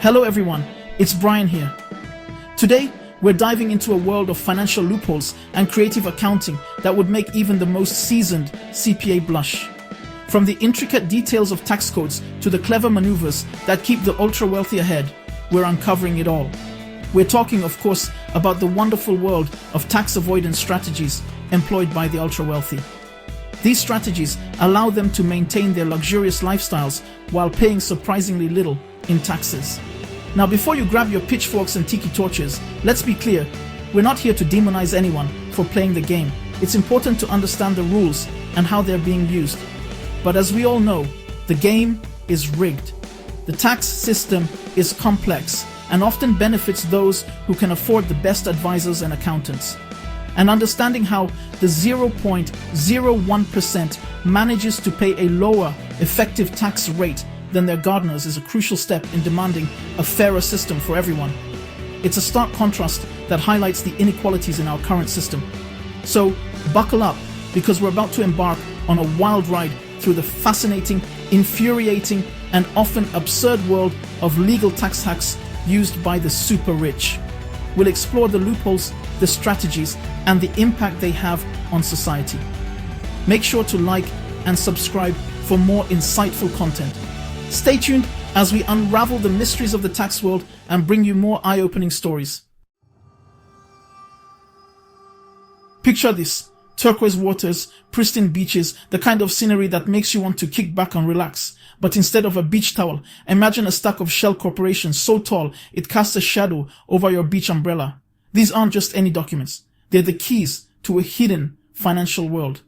Hello everyone, it's Brian here. Today, we're diving into a world of financial loopholes and creative accounting that would make even the most seasoned CPA blush. From the intricate details of tax codes to the clever maneuvers that keep the ultra-wealthy ahead, we're uncovering it all. We're talking, of course, about the wonderful world of tax avoidance strategies employed by the ultra-wealthy. These strategies allow them to maintain their luxurious lifestyles while paying surprisingly little in taxes. Now, before you grab your pitchforks and tiki torches, let's be clear, we're not here to demonize anyone for playing the game. It's important to understand the rules and how they're being used. But as we all know, the game is rigged. The tax system is complex and often benefits those who can afford the best advisors and accountants. And understanding how the 0.01% manages to pay a lower effective tax rate than their gardeners is a crucial step in demanding a fairer system for everyone. It's a stark contrast that highlights the inequalities in our current system. So buckle up, because we're about to embark on a wild ride through the fascinating, infuriating, and often absurd world of legal tax hacks used by the super rich. We'll explore the loopholes, the strategies, and the impact they have on society. Make sure to like and subscribe for more insightful content. Stay tuned as we unravel the mysteries of the tax world and bring you more eye-opening stories. Picture this: turquoise waters, pristine beaches, the kind of scenery that makes you want to kick back and relax. But instead of a beach towel, imagine a stack of shell corporations so tall it casts a shadow over your beach umbrella. These aren't just any documents. They're the keys to a hidden financial world.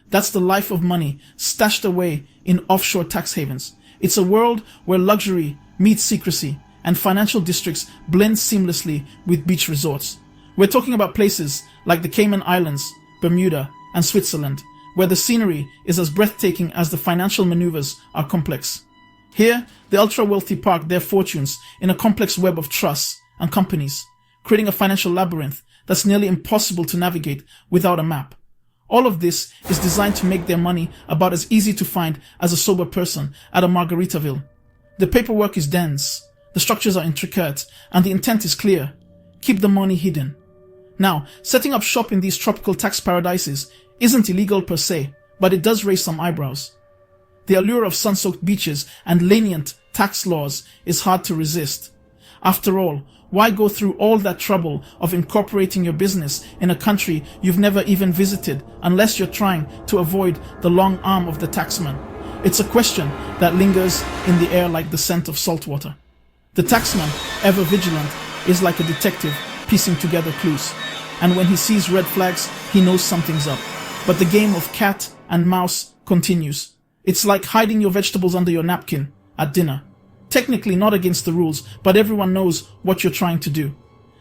That's the life of money stashed away in offshore tax havens. It's a world where luxury meets secrecy and financial districts blend seamlessly with beach resorts. We're talking about places like the Cayman Islands, Bermuda, and Switzerland, where the scenery is as breathtaking as the financial maneuvers are complex. Here, the ultra-wealthy park their fortunes in a complex web of trusts and companies, creating a financial labyrinth that's nearly impossible to navigate without a map. All of this is designed to make their money about as easy to find as a sober person at a Margaritaville. The paperwork is dense, the structures are intricate, and the intent is clear: keep the money hidden. Now, setting up shop in these tropical tax paradises isn't illegal per se, but it does raise some eyebrows. The allure of sun-soaked beaches and lenient tax laws is hard to resist. After all, why go through all that trouble of incorporating your business in a country you've never even visited unless you're trying to avoid the long arm of the taxman? It's a question that lingers in the air like the scent of salt water. The taxman, ever vigilant, is like a detective piecing together clues. And when he sees red flags, he knows something's up. But the game of cat and mouse continues. It's like hiding your vegetables under your napkin at dinner. Technically not against the rules, but everyone knows what you're trying to do.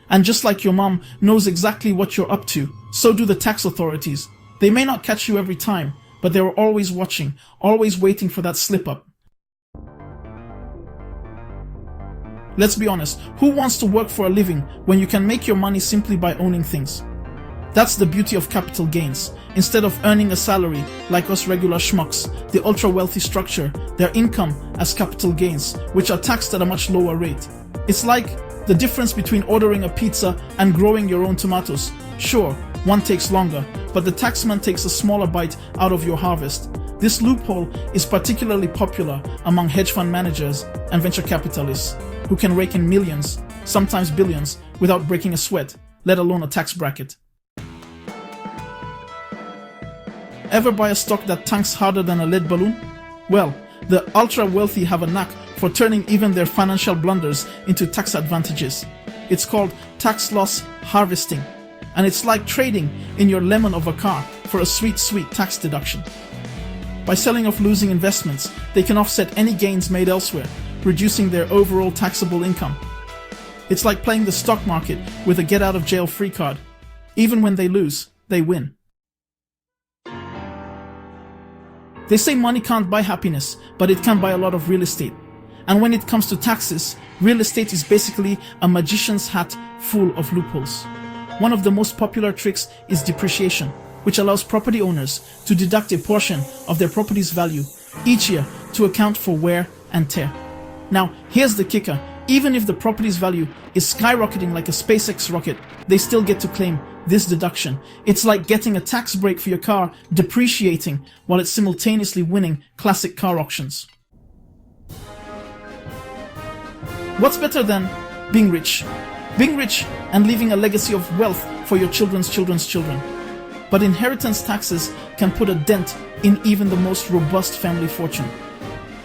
And just like your mom knows exactly what you're up to, so do the tax authorities. They may not catch you every time, but they're always watching, always waiting for that slip-up. Let's be honest, who wants to work for a living when you can make your money simply by owning things? That's the beauty of capital gains. Instead of earning a salary like us regular schmucks, the ultra-wealthy structure their income as capital gains, which are taxed at a much lower rate. It's like the difference between ordering a pizza and growing your own tomatoes. Sure, one takes longer, but the taxman takes a smaller bite out of your harvest. This loophole is particularly popular among hedge fund managers and venture capitalists, who can rake in millions, sometimes billions, without breaking a sweat, let alone a tax bracket. Ever buy a stock that tanks harder than a lead balloon? Well, the ultra-wealthy have a knack for turning even their financial blunders into tax advantages. It's called tax loss harvesting, and it's like trading in your lemon of a car for a sweet, sweet tax deduction. By selling off losing investments, they can offset any gains made elsewhere, reducing their overall taxable income. It's like playing the stock market with a get-out-of-jail-free card. Even when they lose, they win. They say money can't buy happiness, but it can buy a lot of real estate. And when it comes to taxes, real estate is basically a magician's hat full of loopholes. One of the most popular tricks is depreciation, which allows property owners to deduct a portion of their property's value each year to account for wear and tear. Now, here's the kicker. Even if the property's value is skyrocketing like a SpaceX rocket, they still get to claim this deduction. It's like getting a tax break for your car depreciating while it's simultaneously winning classic car auctions. What's better than being rich? Being rich and leaving a legacy of wealth for your children's children's children. But inheritance taxes can put a dent in even the most robust family fortune.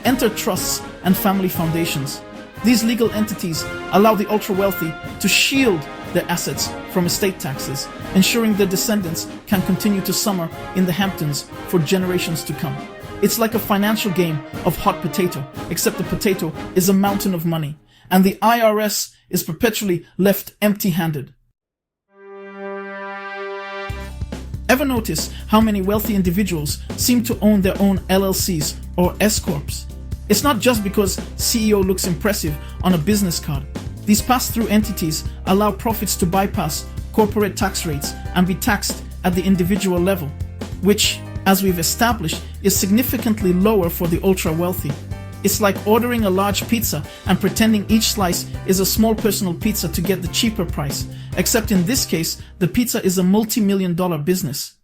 Enter trusts and family foundations. These legal entities allow the ultra-wealthy to shield their assets from estate taxes, ensuring their descendants can continue to summer in the Hamptons for generations to come. It's like a financial game of hot potato, except the potato is a mountain of money, and the IRS is perpetually left empty-handed. Ever notice how many wealthy individuals seem to own their own LLCs or S-Corps? It's not just because CEO looks impressive on a business card. These pass-through entities allow profits to bypass corporate tax rates and be taxed at the individual level, which, as we've established, is significantly lower for the ultra-wealthy. It's like ordering a large pizza and pretending each slice is a small personal pizza to get the cheaper price, except in this case, the pizza is a multi-million-dollar business.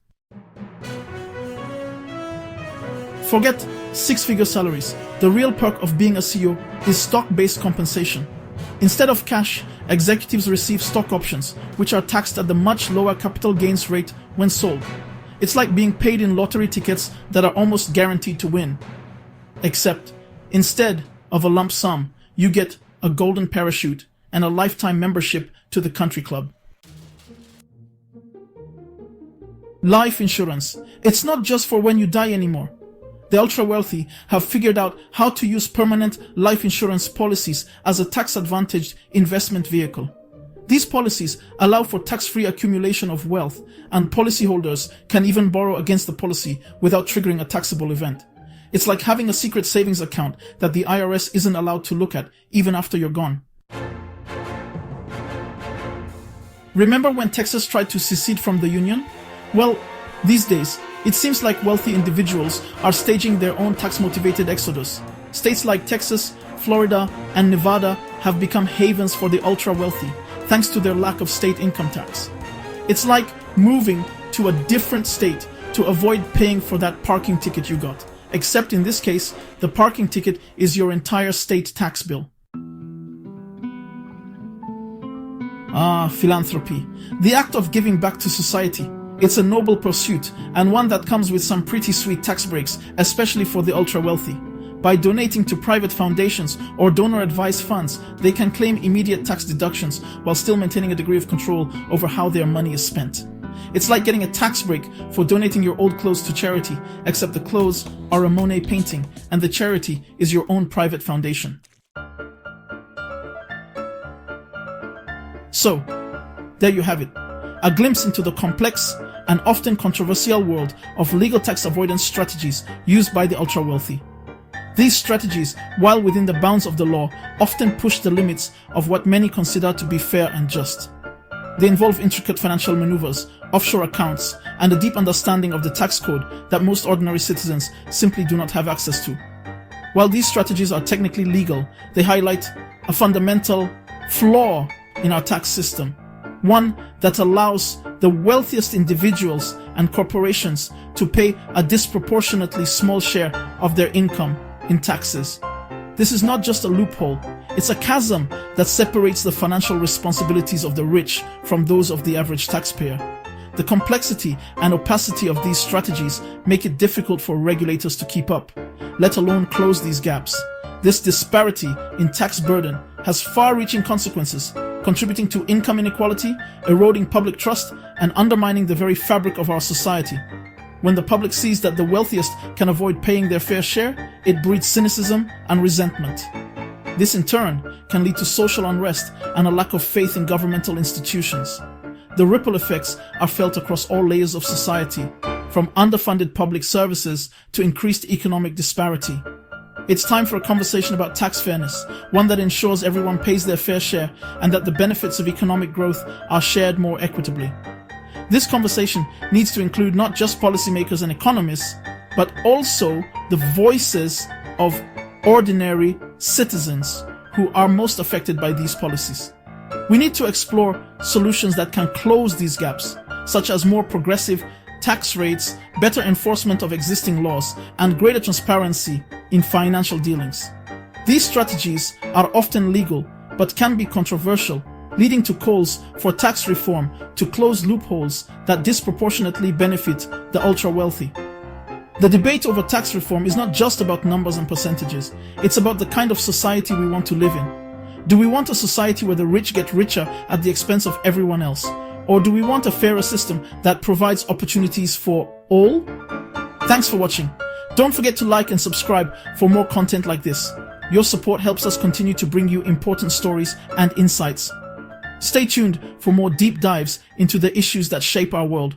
Forget six-figure salaries. The real perk of being a CEO is stock-based compensation. Instead of cash, executives receive stock options, which are taxed at the much lower capital gains rate when sold. It's like being paid in lottery tickets that are almost guaranteed to win. Except, instead of a lump sum, you get a golden parachute and a lifetime membership to the country club. Life insurance. It's not just for when you die anymore. The ultra-wealthy have figured out how to use permanent life insurance policies as a tax-advantaged investment vehicle. These policies allow for tax-free accumulation of wealth, and policyholders can even borrow against the policy without triggering a taxable event. It's like having a secret savings account that the IRS isn't allowed to look at even after you're gone. Remember when Texas tried to secede from the Union? Well, these days, it seems like wealthy individuals are staging their own tax-motivated exodus. States like Texas, Florida, and Nevada have become havens for the ultra-wealthy, thanks to their lack of state income tax. It's like moving to a different state to avoid paying for that parking ticket you got. Except in this case, the parking ticket is your entire state tax bill. Philanthropy. The act of giving back to society. It's a noble pursuit, and one that comes with some pretty sweet tax breaks, especially for the ultra-wealthy. By donating to private foundations or donor-advised funds, they can claim immediate tax deductions while still maintaining a degree of control over how their money is spent. It's like getting a tax break for donating your old clothes to charity, except the clothes are a Monet painting, and the charity is your own private foundation. So, there you have it. A glimpse into the complex and often controversial world of legal tax avoidance strategies used by the ultra-wealthy. These strategies, while within the bounds of the law, often push the limits of what many consider to be fair and just. They involve intricate financial maneuvers, offshore accounts, and a deep understanding of the tax code that most ordinary citizens simply do not have access to. While these strategies are technically legal, they highlight a fundamental flaw in our tax system, one that allows the wealthiest individuals and corporations to pay a disproportionately small share of their income in taxes. This is not just a loophole, it's a chasm that separates the financial responsibilities of the rich from those of the average taxpayer. The complexity and opacity of these strategies make it difficult for regulators to keep up, let alone close these gaps. This disparity in tax burden has far-reaching consequences, contributing to income inequality, eroding public trust, and undermining the very fabric of our society. When the public sees that the wealthiest can avoid paying their fair share, it breeds cynicism and resentment. This in turn can lead to social unrest and a lack of faith in governmental institutions. The ripple effects are felt across all layers of society, from underfunded public services to increased economic disparity. It's time for a conversation about tax fairness, one that ensures everyone pays their fair share and that the benefits of economic growth are shared more equitably. This conversation needs to include not just policymakers and economists, but also the voices of ordinary citizens who are most affected by these policies. We need to explore solutions that can close these gaps, such as more progressive tax rates, better enforcement of existing laws, and greater transparency in financial dealings. These strategies are often legal, but can be controversial, leading to calls for tax reform to close loopholes that disproportionately benefit the ultra-wealthy. The debate over tax reform is not just about numbers and percentages. It's about the kind of society we want to live in. Do we want a society where the rich get richer at the expense of everyone else? Or do we want a fairer system that provides opportunities for all? Thanks for watching. Don't forget to like and subscribe for more content like this. Your support helps us continue to bring you important stories and insights. Stay tuned for more deep dives into the issues that shape our world.